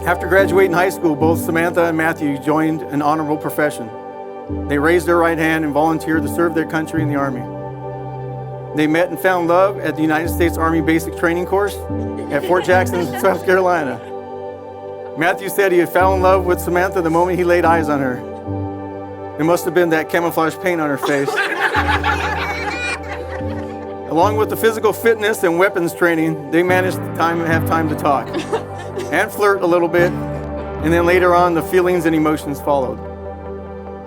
After graduating high school, both Samantha and Matthew joined an honorable profession. They raised their right hand and volunteered to serve their country in the Army. They met and found love at the United States Army Basic Training Course at Fort Jackson, South Carolina. Matthew said he had fallen in love with Samantha the moment he laid eyes on her. It must have been that camouflage paint on her face. Along with the physical fitness and weapons training, they managed to have time to talk and flirt a little bit, and then later on, the feelings and emotions followed.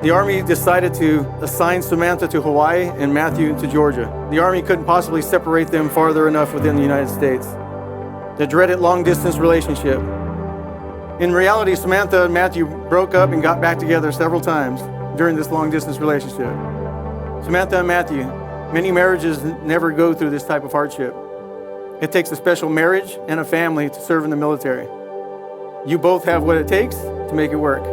The Army decided to assign Samantha to Hawaii and Matthew to Georgia. The Army couldn't possibly separate them farther enough within the United States. The dreaded long-distance relationship. In reality, Samantha and Matthew broke up and got back together several times during this long-distance relationship. Samantha and Matthew, many marriages never go through this type of hardship. It takes a special marriage and a family to serve in the military. You both have what it takes to make it work.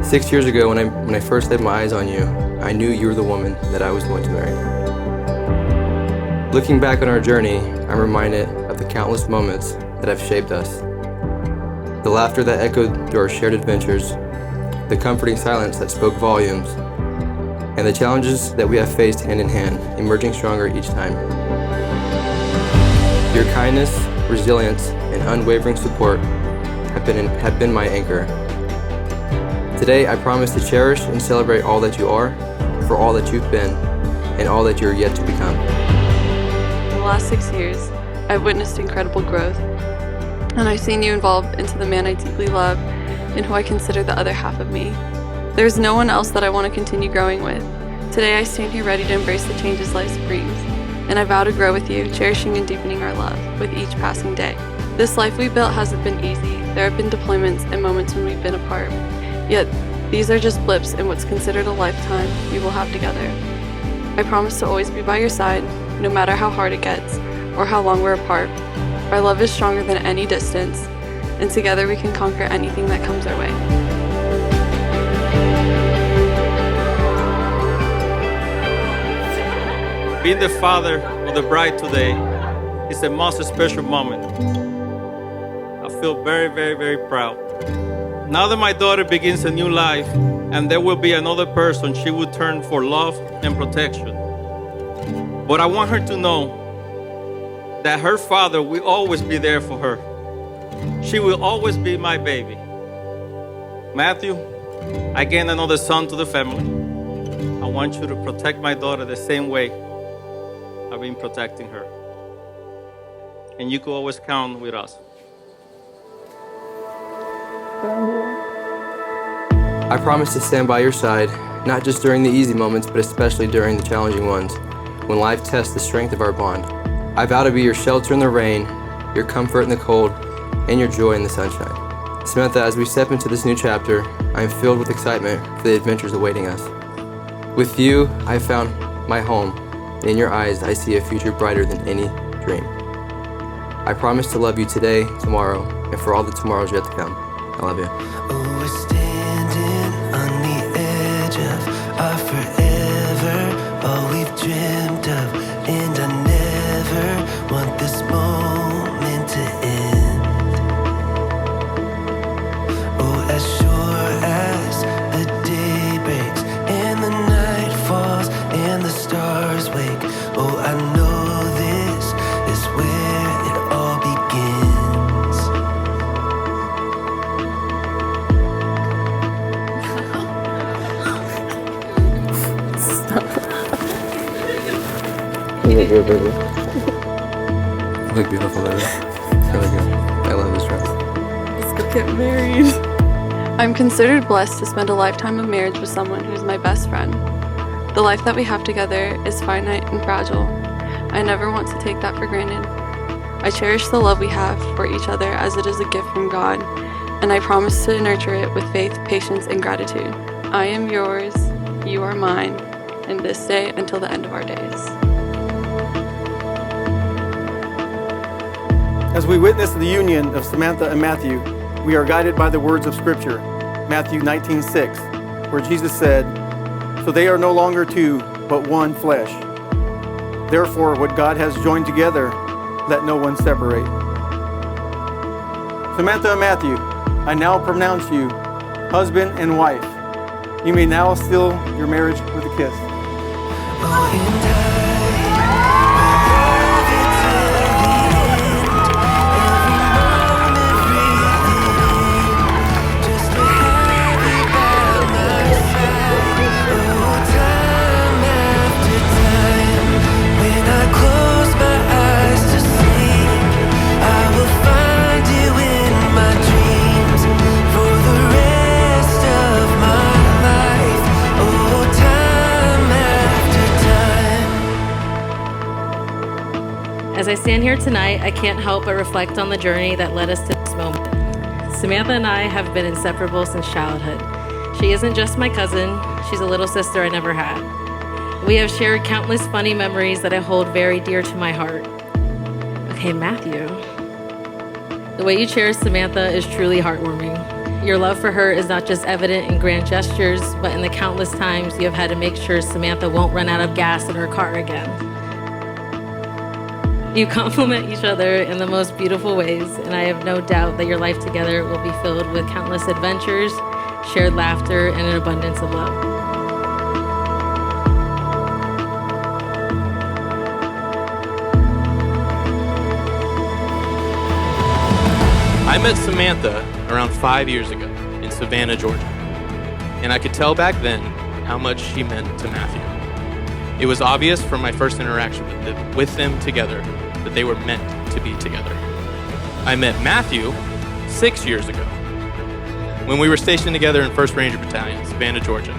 6 years ago, when I first laid my eyes on you, I knew you were the woman that I was going to marry. Looking back on our journey, I'm reminded of the countless moments that have shaped us. The laughter that echoed through our shared adventures, the comforting silence that spoke volumes, and the challenges that we have faced hand in hand, emerging stronger each time. Your kindness, resilience, and unwavering support have been my anchor. Today, I promise to cherish and celebrate all that you are, for all that you've been, and all that you're yet to become. In the last 6 years, I've witnessed incredible growth, and I've seen you evolve into the man I deeply love and who I consider the other half of me. There's no one else that I want to continue growing with. Today, I stand here ready to embrace the changes life brings, and I vow to grow with you, cherishing and deepening our love with each passing day. This life we built hasn't been easy. There have been deployments and moments when we've been apart. Yet, these are just blips in what's considered a lifetime we will have together. I promise to always be by your side, no matter how hard it gets or how long we're apart. Our love is stronger than any distance, and together we can conquer anything that comes our way. Being the father of the bride today is the most special moment. I feel very, very, very proud. Now that my daughter begins a new life and there will be another person she will turn for love and protection. But I want her to know that her father will always be there for her. She will always be my baby. Matthew, I gained another son to the family. I want you to protect my daughter the same way I've been protecting her. And you can always count with us. I promise to stand by your side, not just during the easy moments, but especially during the challenging ones, when life tests the strength of our bond. I vow to be your shelter in the rain, your comfort in the cold, and your joy in the sunshine. Samantha, as we step into this new chapter, I am filled with excitement for the adventures awaiting us. With you, I found my home. In your eyes, I see a future brighter than any dream. I promise to love you today, tomorrow, and for all the tomorrows yet to come. I love you. Oh, we're standing on the edge of our forever, all we've dreamt of, and I never want this moment to end. Oh, as sure as the day breaks and the night falls and the stars wake, oh, I know this is where it all begins. You look good, baby. You look beautiful, baby. It's really good. I love this dress. Let's go get married. I'm considered blessed to spend a lifetime of marriage with someone who's my best friend. The life that we have together is finite and fragile. I never want to take that for granted. I cherish the love we have for each other as it is a gift from God, and I promise to nurture it with faith, patience, and gratitude. I am yours, you are mine, and this day until the end of our days. As we witness the union of Samantha and Matthew, we are guided by the words of Scripture, Matthew 19:6, where Jesus said, "So they are no longer two, but one flesh. Therefore, what God has joined together, let no one separate. Samantha and Matthew, I now pronounce you husband and wife. You may now seal your marriage with a kiss. As I stand here tonight, I can't help but reflect on the journey that led us to this moment. Samantha and I have been inseparable since childhood. She isn't just my cousin, she's a little sister I never had. We have shared countless funny memories that I hold very dear to my heart. Okay, Matthew. The way you cherish Samantha is truly heartwarming. Your love for her is not just evident in grand gestures, but in the countless times you have had to make sure Samantha won't run out of gas in her car again. You complement each other in the most beautiful ways, and I have no doubt that your life together will be filled with countless adventures, shared laughter, and an abundance of love. I met Samantha around 5 years ago in Savannah, Georgia, and I could tell back then how much she meant to Matthew. It was obvious from my first interaction with them together that they were meant to be together. I met Matthew 6 years ago when we were stationed together in 1st Ranger Battalion, Savannah, Georgia.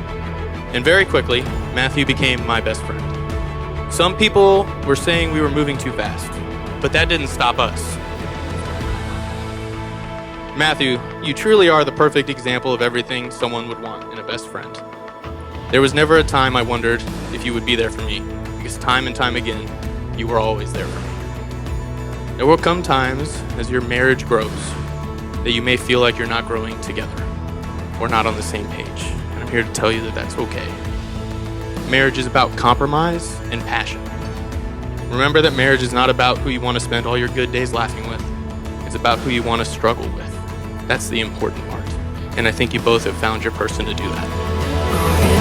And very quickly, Matthew became my best friend. Some people were saying we were moving too fast, but that didn't stop us. Matthew, you truly are the perfect example of everything someone would want in a best friend. There was never a time I wondered if you would be there for me, because time and time again, you were always there for me. There will come times as your marriage grows that you may feel like you're not growing together or not on the same page, and I'm here to tell you that that's okay. Marriage is about compromise and passion. Remember that marriage is not about who you want to spend all your good days laughing with. It's about who you want to struggle with. That's the important part, and I think you both have found your person to do that.